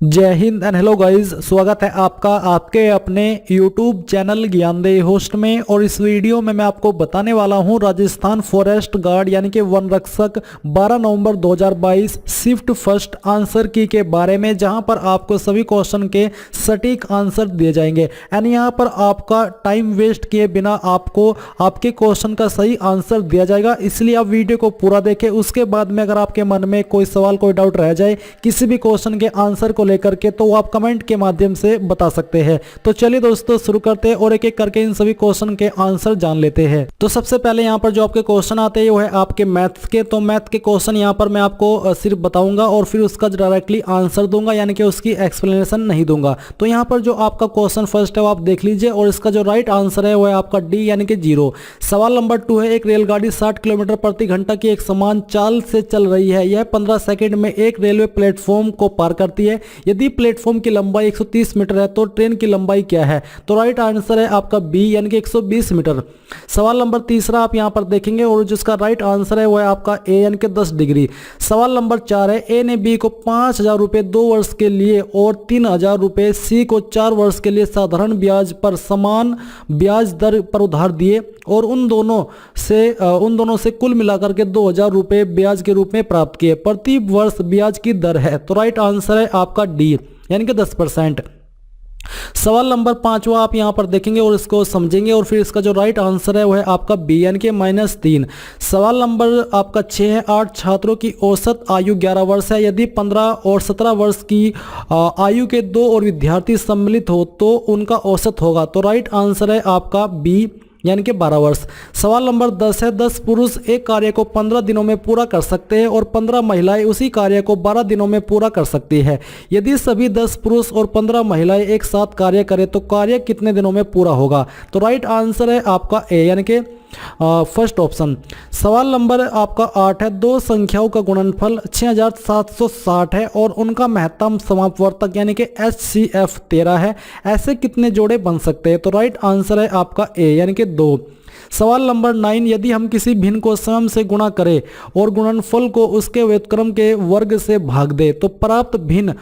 जय Hind and hello guys, स्वागत है आपका आपके अपने YouTube चैनल ज्ञानदेही होस्ट में। और इस वीडियो में मैं आपको बताने वाला हूं राजस्थान फॉरेस्ट गार्ड यानी कि वन रक्षक 12 नवंबर 2022 शिफ्ट फर्स्ट आंसर की के बारे में, जहां पर आपको सभी क्वेश्चन के सटीक आंसर दिए जाएंगे। एंड यहां पर आपका टाइम वेस्ट किए बिना आपको आपके क्वेश्चन का सही आंसर दिया जाएगा, इसलिए आप वीडियो को पूरा देखें। उसके बाद में अगर आपके मन में कोई सवाल कोई डाउट रह जाए किसी भी क्वेश्चन के आंसर को लेकर के, तो आप कमेंट के माध्यम से बता सकते हैं। तो चलिए दोस्तों शुरू करते हैं और एक एक करके इन सभी क्वेश्चन के आंसर जान लेते हैं। तो सबसे पहले यहाँ पर जो आपके क्वेश्चन आते हैं वो है आपके मैथ्स के। तो मैथ के क्वेश्चन यहाँ पर मैं आपको सिर्फ बताऊंगा और फिर उसका डायरेक्टली आंसर दूंगा, यानी कि उसकी एक्सप्लेनेशन नहीं दूंगा। तो यहाँ पर जो आपका क्वेश्चन फर्स्ट है वो आप देख लीजिए और इसका जो राइट आंसर है वो है आपका डी यानी कि 0। सवाल नंबर 2 है, एक रेलगाड़ी 60 किलोमीटर प्रति घंटा की एक समान चाल से चल रही है। यह 15 सेकंड में एक रेलवे प्लेटफॉर्म को पार करती है। यदि प्लेटफॉर्म की लंबाई 130 मीटर है तो ट्रेन की लंबाई क्या है? तो राइट आंसर है आपका बी यानी कि 120 मीटर। सवाल नंबर 3 आप यहां पर देखेंगे और जिसका राइट आंसर है वो है आपका ए यानी कि 10 डिग्री। सवाल नंबर 4 है, ए ने बी को 5000 रुपए 2 वर्ष के लिए और 3000 रुपए सी को 4 वर्ष के लिए साधारण ब्याज पर समान ब्याज दर पर उधार दिए और उन दोनों से कुल मिलाकर के 2000 रुपए ब्याज के रूप में प्राप्त किए। प्रति वर्ष ब्याज की दर है। तो राइट आंसर है आपका डी यानी कि 10%। सवाल नंबर 5 आप यहां पर देखेंगे और इसको समझेंगे और फिर इसका जो राइट आंसर है वो है आपका बी यानी कि -3। सवाल नंबर आपका 6 है, 8 छात्रों की औसत आयु 11 वर्ष है। यदि 15 और 17 वर्ष की आयु के 2 और विद्यार्थी सम्मिलित हो तो उनका औसत होगा। तो राइट आंसर है आपका बी यानी कि 12 वर्ष। सवाल नंबर 10 है, 10 पुरुष एक कार्य को 15 दिनों में पूरा कर सकते हैं और 15 महिलाएं उसी कार्य को 12 दिनों में पूरा कर सकती है। यदि सभी 10 पुरुष और 15 महिलाएं एक साथ कार्य करें तो कार्य कितने दिनों में पूरा होगा? तो राइट आंसर है आपका ए यानी कि फर्स्ट ऑप्शन। सवाल नंबर आपका 8 है, दो संख्याओं का गुणनफल 6760 है और उनका महत्तम समापवर्तक यानी कि HCF 13 है। ऐसे कितने जोड़े बन सकते हैं? तो राइट आंसर है आपका ए यानी कि 2। सवाल नंबर 9, यदि हम किसी भिन्न को स्वयं से गुणा करें और गुणनफल को उसके व्युत्क्रम के वर्ग से भाग दे तो प्राप्त भिन्न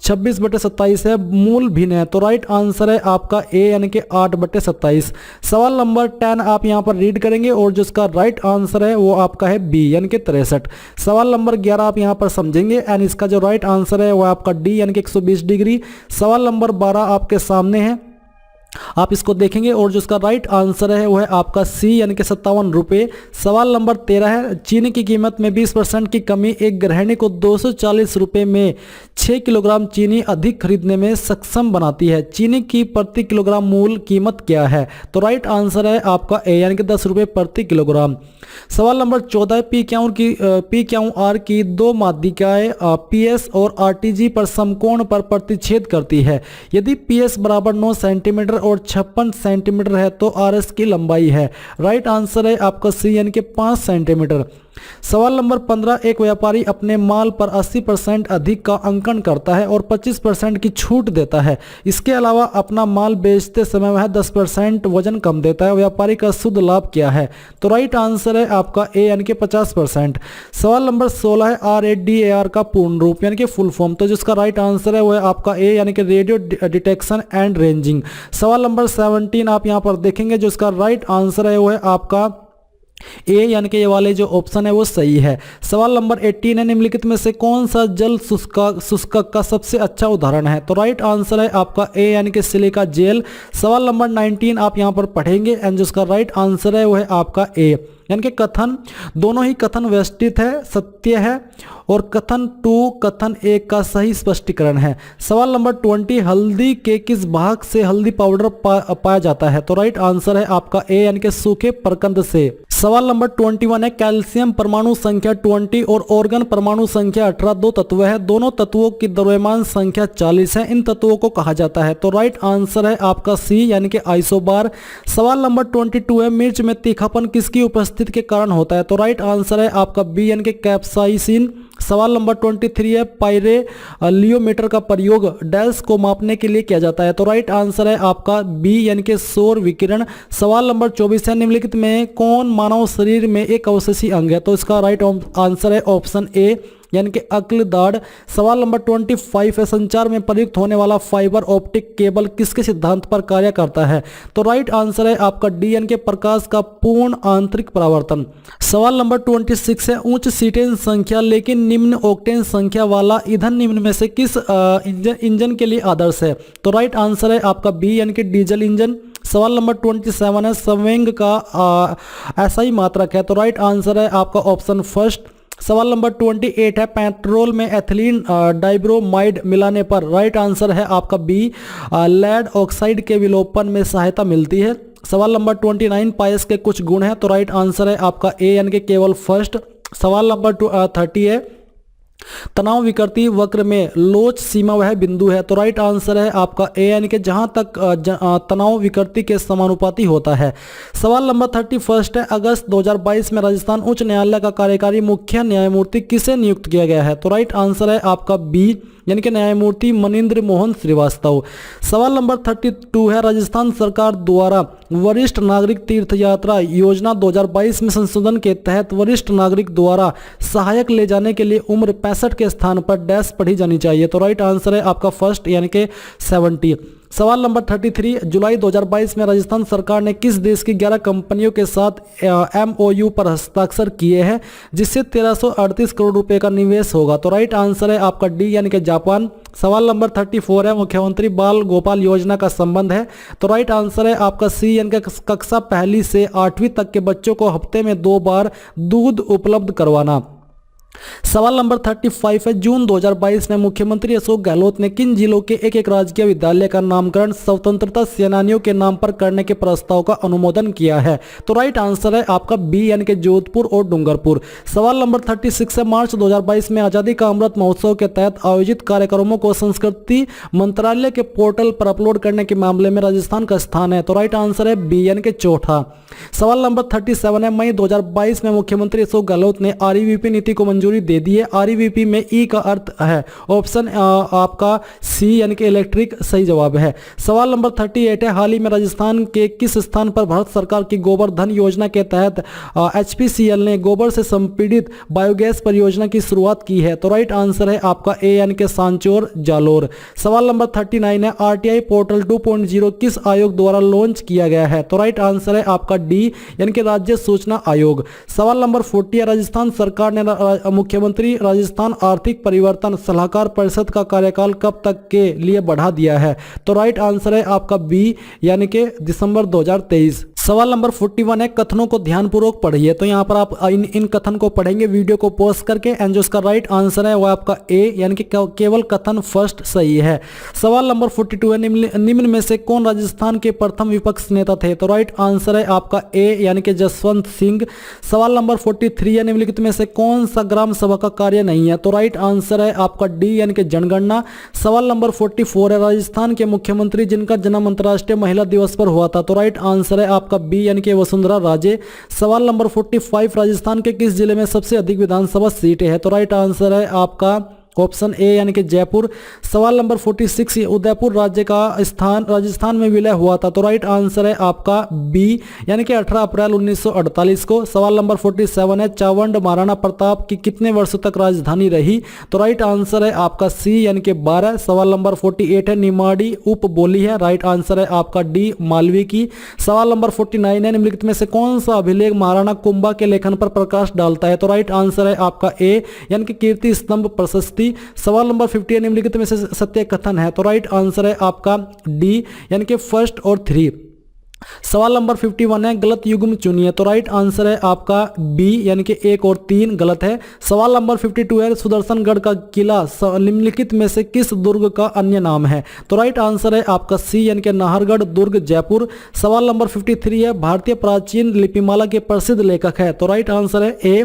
26/27 है, मूल भिन्न है। तो राइट आंसर है आपका ए यानी कि 8/27। सवाल नंबर 10 आप यहां पर रीड करेंगे और जिसका राइट आंसर है वो आपका है बी यानी कि 63। सवाल नंबर 11 आप यहां पर समझेंगे एंड इसका जो राइट आंसर है वो आपका डी यानी कि 120 डिग्री। सवाल नंबर 12 आपके सामने है, आप इसको देखेंगे और जो इसका राइट आंसर है वो है आपका सी यानी कि 57 रुपये। सवाल नंबर 13 है, चीनी की कीमत में 20% की कमी एक गृहिणी को 240 रुपये में 6 किलोग्राम चीनी अधिक खरीदने में सक्षम बनाती है। चीनी की प्रति किलोग्राम मूल कीमत क्या है? तो राइट आंसर है आपका ए यानी कि 10 रुपये प्रति किलोग्राम। सवाल नंबर 14, पी क्यू आर की दो माध्यिकाएं पीएस और आरटीजी पर समकोण पर प्रतिच्छेद करती है। यदि पीएस बराबर 9 सेंटीमीटर और 56 सेंटीमीटर है तो आरएस की लंबाई है। राइट आंसर है आपका सी यानी कि 5 सेंटीमीटर। सवाल नंबर 15, एक व्यापारी अपने माल पर 80% अधिक का अंकन करता है और 25% की छूट देता है। इसके अलावा अपना माल बेचते समय वह 10% वजन कम देता है। व्यापारी का शुद्ध लाभ क्या है? तो राइट आंसर है आपका ए यानी कि 50%। सवाल नंबर 16 है, RADAR का पूर्ण रूप यानी कि फुल फॉर्म। तो जिसका राइट आंसर है वो है आपका ए यानी कि रेडियो डिटेक्शन एंड रेंजिंग। सवाल नंबर 17 आप यहां पर देखेंगे, जो इसका राइट आंसर है वो है आपका ए यानी कि ये वाले जो ऑप्शन है वो सही है। सवाल नंबर 18 है, निम्नलिखित में से कौन सा जल शुष्कक का सबसे अच्छा उदाहरण है? तो राइट आंसर है आपका ए यानी कि सिलिका जेल। सवाल नंबर 19 आप यहां पर पढ़ेंगे एंड जिसका राइट आंसर है वो है आपका ए यानी कि कथन। दोनों ही कथन व्यवस्थित है, सत्य है और कथन 2 कथन 1 का सही स्पष्टीकरण है। सवाल नंबर 20, हल्दी के किस भाग से हल्दी पाउडर पाया जाता है? तो राइट आंसर है आपका ए यानी कि सूखे प्रकंद से। सवाल नंबर 21 है, कैल्शियम परमाणु संख्या 20 और ऑर्गन परमाणु संख्या 18 दो तत्व है। दोनों तत्वों की द्रव्यमान संख्या 40 है। इन तत्वों को कहा जाता है? तो राइट आंसर है आपका सी यानी कि आइसोबार। सवाल नंबर 22 है, मिर्च में तीखापन किसकी उपस्थिति के कारण होता है? तो राइट आंसर है आपका बी यानी कि कैप्साइसिन। सवाल नंबर 23 है, पायरेलियोमीटर का प्रयोग डैश को मापने के लिए किया जाता है? तो राइट आंसर है आपका बी यानी कि सौर विकिरण। सवाल नंबर 24 है, निम्नलिखित में कौन मानव शरीर में एक अवशेषी अंग है? तो इसका राइट आंसर है ऑप्शन ए यानी कि अक्ल दाढ़। सवाल नंबर 25 है, संचार में प्रयुक्त होने वाला फाइबर ऑप्टिक केबल किसके सिद्धांत पर कार्य करता है? तो राइट आंसर है आपका डी, यानी कि प्रकाश का पूर्ण आंतरिक परावर्तन। सवाल नंबर 26 है, उच्च सीटेन संख्या लेकिन निम्न ऑक्टेन संख्या वाला ईंधन निम्न में से किस इंजन के लिए आदर्श है? तो राइट आंसर है आपका बी, यानी कि डीजल इंजन। सवाल नंबर 27 है, संवेग का SI मात्रक है? तो राइट आंसर है आपका ऑप्शन फर्स्ट। सवाल नंबर 28 है, पेट्रोल में एथिलीन डाइब्रोमाइड मिलाने पर? राइट आंसर है आपका बी, लेड ऑक्साइड के विलोपन में सहायता मिलती है। सवाल नंबर 29, पायस के कुछ गुण हैं? तो राइट आंसर है आपका ए, यानी कि केवल फर्स्ट। सवाल नंबर 30 है, तनाव विकृति वक्र में लोच सीमा वह बिंदु है? तो राइट आंसर है आपका ए, यानी कि जहां तक तनाव विकृति के समानुपाती होता है। सवाल नंबर 31 है, अगस्त 2022 में राजस्थान उच्च न्यायालय का कार्यकारी मुख्य न्यायमूर्ति किसे नियुक्त किया गया है? तो राइट आंसर है आपका बी, यानी कि न्यायमूर्ति मनिंद्र मोहन श्रीवास्तव। सवाल नंबर 32 है, राजस्थान सरकार द्वारा वरिष्ठ नागरिक तीर्थ यात्रा योजना 2022 में संशोधन के तहत वरिष्ठ नागरिक द्वारा सहायक ले जाने के लिए उम्र 65 के स्थान पर डैश पढ़ी जानी चाहिए? तो राइट आंसर है आपका फर्स्ट, यानी कि 70। सवाल नंबर 33, जुलाई 2022 में राजस्थान सरकार ने किस देश की 11 कंपनियों के साथ MOU पर हस्ताक्षर किए हैं जिससे 1338 करोड़ रुपए का निवेश होगा? तो राइट आंसर है आपका डी, यानी कि जापान। सवाल नंबर 34 है, मुख्यमंत्री बाल गोपाल योजना का संबंध है? तो राइट आंसर है आपका सी, यानी कि कक्षा 1 से 8वीं तक के बच्चों को हफ्ते में 2 बार दूध उपलब्ध करवाना। सवाल नंबर 35 है, जून 2022 में मुख्यमंत्री अशोक गहलोत ने किन जिलों के एक राजकीय विद्यालय का नामकरण स्वतंत्रता सेनानियों के नाम पर करने के प्रस्ताव का अनुमोदन किया है? तो राइट आंसर है आपका बी, यानी कि जोधपुर और डूंगरपुर। सवाल नंबर 36 है, मार्च 2022 में आजादी का अमृत महोत्सव के तहत आयोजित कार्यक्रमों को संस्कृति मंत्रालय के पोर्टल पर अपलोड करने के मामले में राजस्थान का स्थान है? तो राइट आंसर है बी, यानी कि चौथा। सवाल नंबर 37 है, मई 2022 में मुख्यमंत्री अशोक गहलोत ने REVP नीति को मंजूरी दे दी है? REVP में ई का अर्थ है ऑप्शन आपका सी, यानी कि इलेक्ट्रिक, सही जवाब है। सवाल नंबर 38 है, हाल ही में राजस्थान के किस स्थान पर भारत सरकार की गोबर धन योजना के तहत HPCL ने गोबर से संपीड़ित बायोगैस परियोजना की शुरुआत की है? तो राइट आंसर है आपका ए, यानी कि सांचौर जालोर। सवाल नंबर 39 है, RTI पोर्टल 2.0 किस आयोग द्वारा लॉन्च किया गया है? तो राइट आंसर है आपका डी, यानी कि राज्य सूचना आयोग। सवाल नंबर 40 है, राजस्थान सरकार ने मुख्यमंत्री राजस्थान आर्थिक परिवर्तन सलाहकार परिषद का कार्यकाल कब तक के लिए बढ़ा दिया है? तो राइट आंसर है आपका बी, यानी कि दिसंबर 2023। सवाल नंबर 41 है, कथनों को ध्यानपूर्वक पढ़िए। तो यहाँ पर आप इन कथन को पढ़ेंगे वीडियो को पॉज करके, एंड जो इसका राइट आंसर है वो आपका ए, यानी कि केवल कथन फर्स्ट सही है। सवाल नंबर 42 है, निम्न में से कौन राजस्थान के प्रथम विपक्ष नेता थे? तो राइट आंसर है आपका ए, यानी कि जसवंत सिंह। सवाल नंबर 43 है, निम्नलिखित में से कौन सा ग्राम सभा का कार्य नहीं है? तो राइट आंसर है आपका डी, यानी कि जनगणना। सवाल नंबर 44 है, राजस्थान के मुख्यमंत्री जिनका जन्म अंतर्राष्ट्रीय महिला दिवस पर हुआ था? तो राइट आंसर है आपका बी, यानी कि वसुंधरा राजे। सवाल नंबर 45, राजस्थान के किस जिले में सबसे अधिक विधानसभा सीटें हैं? तो राइट आंसर है आपका ऑप्शन ए, यानी कि जयपुर। सवाल नंबर 46, उदयपुर राज्य का स्थान राजस्थान में विलय हुआ था? तो राइट आंसर है आपका बी, यानी कि 18 अप्रैल 1948 को। सवाल नंबर 47 है, चावंड महाराणा प्रताप की कितने वर्षों तक राजधानी रही? तो राइट आंसर है आपका सी, यानी कि 12। सवाल नंबर 48 है, निमाड़ी उप बोली है? राइट आंसर है आपका डी, मालवी की। सवाल नंबर 49 है, निम्नलिखित में से कौन सा अभिलेख महाराणा कुंभा के लेखन पर प्रकाश डालता है? तो राइट आंसर है आपका ए, यानी कि कीर्ति स्तंभ प्रशस्ति। सवाल नंबर 50 निम्नलिखित में से सत्य कथन है? तो राइट आंसर है आपका डी, यानी कि फर्स्ट और 3। सवाल नंबर 51 है, गलत युग्म चुनिए। तो राइट आंसर है आपका बी, यानी कि 1 और 3 गलत है। सवाल नंबर 52 है, सुदर्शनगढ़ का किला निम्नलिखित में से किस दुर्ग का अन्य नाम है? तो राइट आंसर है आपका सी, यानी कि नाहरगढ़ दुर्ग जयपुर। सवाल नंबर 53 है, भारतीय प्राचीन लिपिमाला के प्रसिद्ध लेखक है? तो राइट आंसर है ए,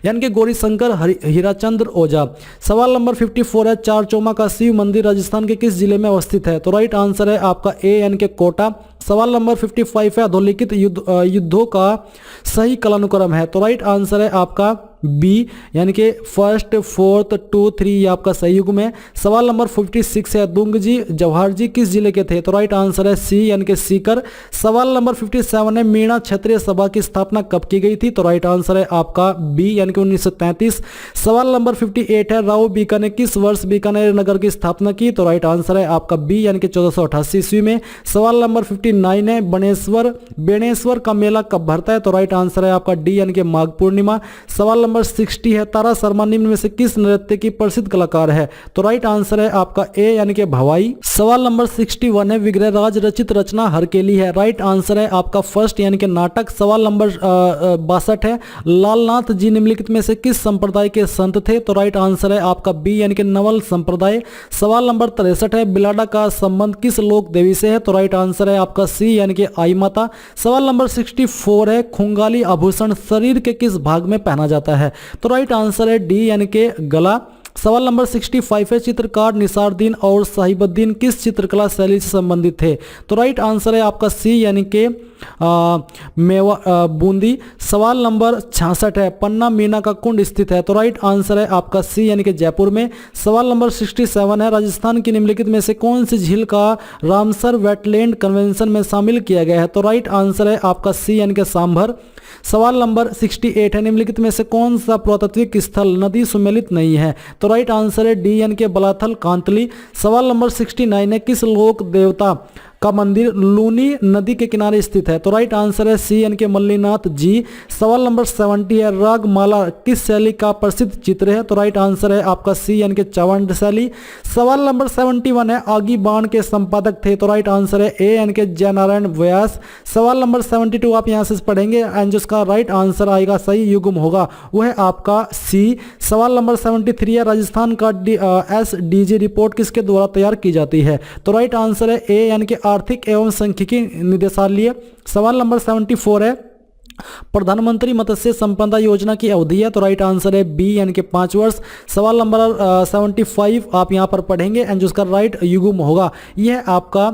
यानी कि गौरीशंकर हीराचंद्र ओझा। सवाल नंबर 54 है, चारचौमा का शिव मंदिर राजस्थान के किस जिले में अवस्थित है? तो राइट आंसर है आपका ए, यानी कि कोटा। सवाल नंबर 55 है, अधोलिखित युद्धों का सही कालानुक्रम है? तो राइट आंसर है आपका बी यानी कि फर्स्ट, फोर्थ, 2, 3 ये आपका सही युग्म है। सवाल नंबर 56 है दुंग जी जवाहर जी किस जिले के थे? तो राइट आंसर है सी यानी कि सीकर। सवाल नंबर 57 है मीणा क्षत्रिय सभा की स्थापना कब की गई थी? तो राइट आंसर है आपका बी यानी कि 1933। सवाल नंबर 58 है राव बीका ने किस वर्ष बीकानेर नगर की स्थापना की? तो राइट आंसर है आपका बी यानी कि 1488 ईस्वी में। सवाल नंबर 59 है बेणेश्वर का मेला कब भरता है? तो राइट आंसर है आपका डी यानी कि माघ पूर्णिमा। सवाल नंबर 60 है तारा शर्मा निम्न में से किस नृत्य की प्रसिद्ध कलाकार है? तो राइट आंसर है आपका ए यानी कि भवाई। सवाल नंबर 61 है विग्रहराज रचित रचना हरकेली है। राइट आंसर है आपका फर्स्ट यानी कि नाटक। सवाल नंबर 62 है लालनाथ जी निम्नलिखित में से किस संप्रदाय के संत थे? तो राइट आंसर है आपका बी यानी कि नवल संप्रदाय। सवाल नंबर 63 है बिलाडा का संबंध किस लोक देवी से है? तो राइट आंसर है आपका सी यानी कि आई माता। सवाल नंबर 64 है खुंगाली आभूषण शरीर के किस भाग में पहना जाता है? तो राइट आंसर है डी यानी कि गला। सवाल नंबर 65 है चित्रकार निसारुद्दीन और साहिबुद्दीन किस चित्रकला शैली से संबंधित थे? तो राइट आंसर है आपका सी यानी कि बूंदी। सवाल नंबर 66 है पन्ना मीना का कुंड स्थित है? तो राइट आंसर है आपका सी यानी कि जयपुर में। सवाल नंबर 67 है राजस्थान की निम्नलिखित में से कौन सी झील का रामसर वेटलैंड कन्वेंशन में शामिल किया गया है? तो राइट आंसर है आपका सी यानी कि सांभर। सवाल नंबर 68 है निम्नलिखित में से कौन सा पुरातात्विक स्थल नदी सुमेलित नहीं है? तो राइट आंसर है डी यानी कि बलाथल कांतली। सवाल नंबर 69 है किस लोक देवता का मंदिर लूनी नदी के किनारे स्थित है? तो राइट आंसर है सी यानी कि मल्लीनाथ जी। सवाल नंबर 70 है रागमाला किस शैली का प्रसिद्ध चित्र है? तो राइट आंसर है आपका सी यानी कि चवंड शैली। सवाल नंबर 71 है आगी बाण के संपादक थे? तो राइट आंसर है ए यानी कि जयनारायण व्यास। सवाल नंबर 72 आप यहां से पढ़ेंगे एंड जिसका राइट आंसर आएगा सही युग्म होगा वो है आपका सी। सवाल नंबर 73 है राजस्थान का SDG रिपोर्ट किसके द्वारा तैयार की जाती है? तो राइट आंसर है ए यानी कि आर्थिक एवं सांख्यिकी निदेशालय। सवाल नंबर 74 है प्रधानमंत्री मत्स्य संपदा योजना की अवधि है? तो राइट आंसर है बी यानी कि 5 वर्ष। सवाल नंबर 75 आप यहां पर पढ़ेंगे एंड जिसका राइट युग्म होगा यह आपका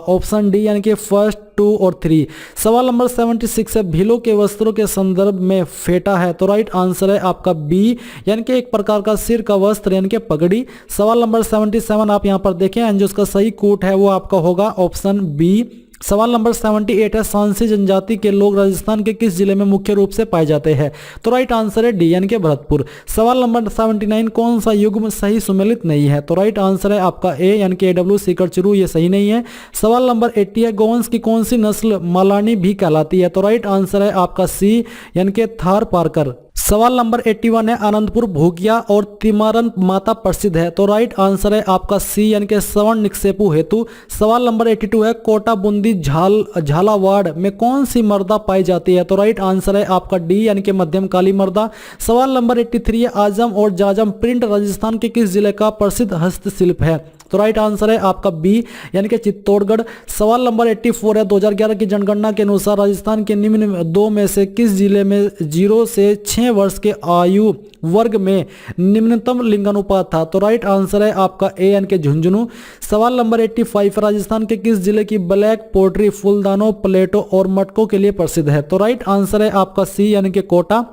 ऑप्शन डी यानी कि फर्स्ट, 2 और 3। सवाल नंबर 76 है भीलों के वस्त्रों के संदर्भ में फेटा है? तो राइट आंसर है आपका बी यानी कि एक प्रकार का सिर का वस्त्र यानी कि पगड़ी। सवाल नंबर 77 आप यहां पर देखें एंड जो उसका सही कूट है वो आपका होगा ऑप्शन बी। सवाल नंबर 78 है सांसी जनजाति के लोग राजस्थान के किस जिले में मुख्य रूप से पाए जाते हैं? तो राइट आंसर है डी यानी कि भरतपुर। सवाल नंबर 79 कौन सा युग्म सही सुमेलित नहीं है? तो राइट आंसर है आपका ए यानी कि AW सीकर चिरू ये सही नहीं है। सवाल नंबर 80 है गोवंश की कौन सी नस्ल मालानी भी कहलाती है? तो राइट आंसर है आपका सी यानी कि थार पारकर। सवाल नंबर 81 है आनंदपुर भोगिया और तिमारन माता प्रसिद्ध है? तो राइट आंसर है आपका सी यानी कि स्वर्ण निक्षेपु हेतु। सवाल नंबर 82 है कोटा बूंदी झालावाड़ में कौन सी मर्दा पाई जाती है? तो राइट आंसर है आपका डी यानी कि मध्यम काली मर्दा। सवाल नंबर 83 है आजम और जाजम प्रिंट राजस्थान के किस जिले का प्रसिद्ध हस्तशिल्प है? तो राइट आंसर है आपका बी यानी कि चित्तौड़गढ़। सवाल नंबर 84 है 2011 की जनगणना के अनुसार राजस्थान के निम्न दो में से किस जिले में 0 से 6 वर्ष के आयु वर्ग में निम्नतम लिंगानुपात था? तो राइट आंसर है आपका ए यानी कि झुंझुनू। सवाल नंबर 85 राजस्थान के किस जिले की ब्लैक पोट्री फूलदानों प्लेटों और मटकों के लिए प्रसिद्ध है? तो राइट आंसर है आपका सी यानी कि कोटा।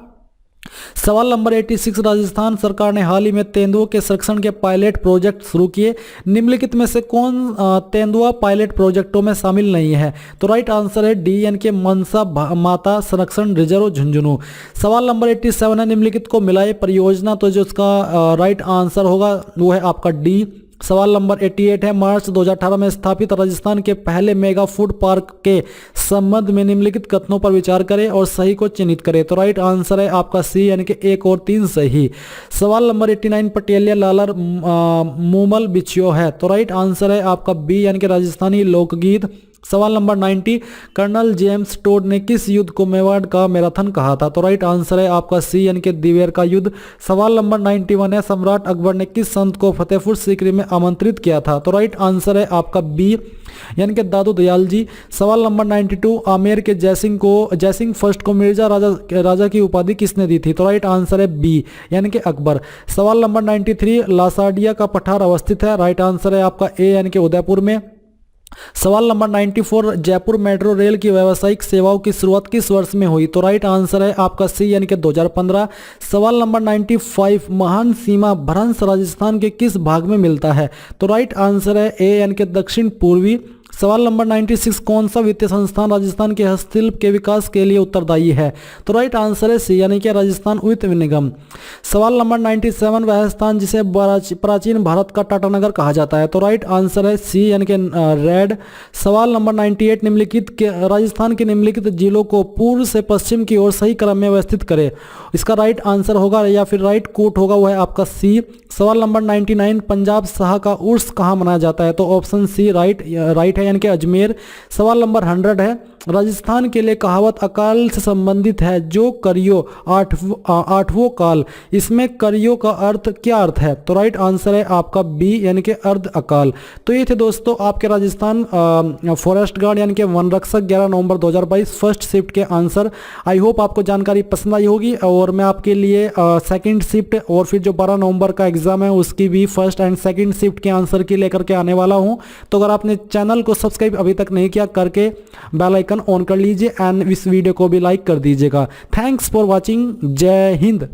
सवाल नंबर 86 राजस्थान सरकार ने हाल ही में तेंदुओं के संरक्षण के पायलट प्रोजेक्ट शुरू किए, निम्नलिखित में से कौन तेंदुआ पायलट प्रोजेक्टों में शामिल नहीं है? तो राइट आंसर है डी यानी कि मनसा माता संरक्षण रिजर्व झुंझुनू। सवाल नंबर 87 है निम्नलिखित को मिलाए परियोजना, तो जो उसका राइट आंसर होगा वो है आपका डी। सवाल नंबर 88 है मार्च 2018 में स्थापित राजस्थान के पहले मेगा फूड पार्क के संबंध में निम्नलिखित कथनों पर विचार करें और सही को चिन्हित करें। तो राइट आंसर है आपका सी यानी कि 1 और 3 सही। सवाल नंबर 89 पटेलिया लालर मूमल बिछियो है? तो राइट आंसर है आपका बी यानी कि राजस्थानी लोकगीत। सवाल नंबर 90 कर्नल जेम्स टोड ने किस युद्ध को मेवाड़ का मैराथन कहा था? तो राइट आंसर है आपका सी यानी कि दिवेर का युद्ध। सवाल नंबर 91 है सम्राट अकबर ने किस संत को फतेहपुर सीकरी में आमंत्रित किया था? तो राइट आंसर है आपका बी यानी कि दादू दयाल जी। सवाल नंबर 92 आमेर के जयसिंह फर्स्ट को मिर्जा राजा की उपाधि किसने दी थी? तो राइट आंसर है बी यानी कि अकबर। सवाल नंबर 93 लासाडिया का पठार अवस्थित है? राइट आंसर है आपका ए यानी कि उदयपुर में। सवाल नंबर 94, जयपुर मेट्रो रेल की व्यावसायिक सेवाओं की शुरुआत किस वर्ष में हुई? तो राइट आंसर है आपका सी यानी कि 2015। सवाल नंबर 95, महान सीमा भ्रंश राजस्थान के किस भाग में मिलता है? तो राइट आंसर है ए यानी कि दक्षिण पूर्वी। सवाल नंबर 96, कौन सा वित्तीय संस्थान राजस्थान के हस्तशिल्प के विकास के लिए उत्तरदायी है? तो राइट आंसर है सी यानी कि राजस्थान वित्त निगम। सवाल नंबर 97, वह स्थान जिसे प्राचीन भारत का टाटानगर कहा जाता है? तो राइट आंसर है सी यानी कि रेड। सवाल नंबर 98, राजस्थान के निम्नलिखित जिलों को पूर्व से पश्चिम की ओर सही क्रम में व्यवस्थित करें। इसका राइट आंसर होगा या फिर राइट कोट होगा वो है आपका सी। सवाल नंबर 99, पंजाब शाह का उर्स कहाँ मनाया जाता है? तो ऑप्शन सी राइट है यानी कि अजमेर। सवाल नंबर 100 है, राजस्थान के लिए कहावत अकाल से संबंधित है जो करियो आठवों काल, इसमें करियो का अर्थ क्या अर्थ है? तो राइट आंसर है आपका बी यानी कि अर्ध अकाल। तो ये थे दोस्तों आपके राजस्थान फॉरेस्ट गार्ड यानी कि वन रक्षक 11 नवंबर 2022 फर्स्ट शिफ्ट के आंसर। आई होप आपको जानकारी पसंद आई होगी और मैं आपके लिए सेकंड शिफ्ट और फिर जो 12 नवंबर का एग्जाम है उसकी भी फर्स्ट एंड सेकंड शिफ्ट के आंसर की लेकर के आने वाला हूं। तो अगर आपने चैनल को सब्सक्राइब अभी तक नहीं किया करके बेल आइकन ऑन कर लीजिए एंड इस वीडियो को भी लाइक कर दीजिएगा। Thanks for watching. जय हिंद।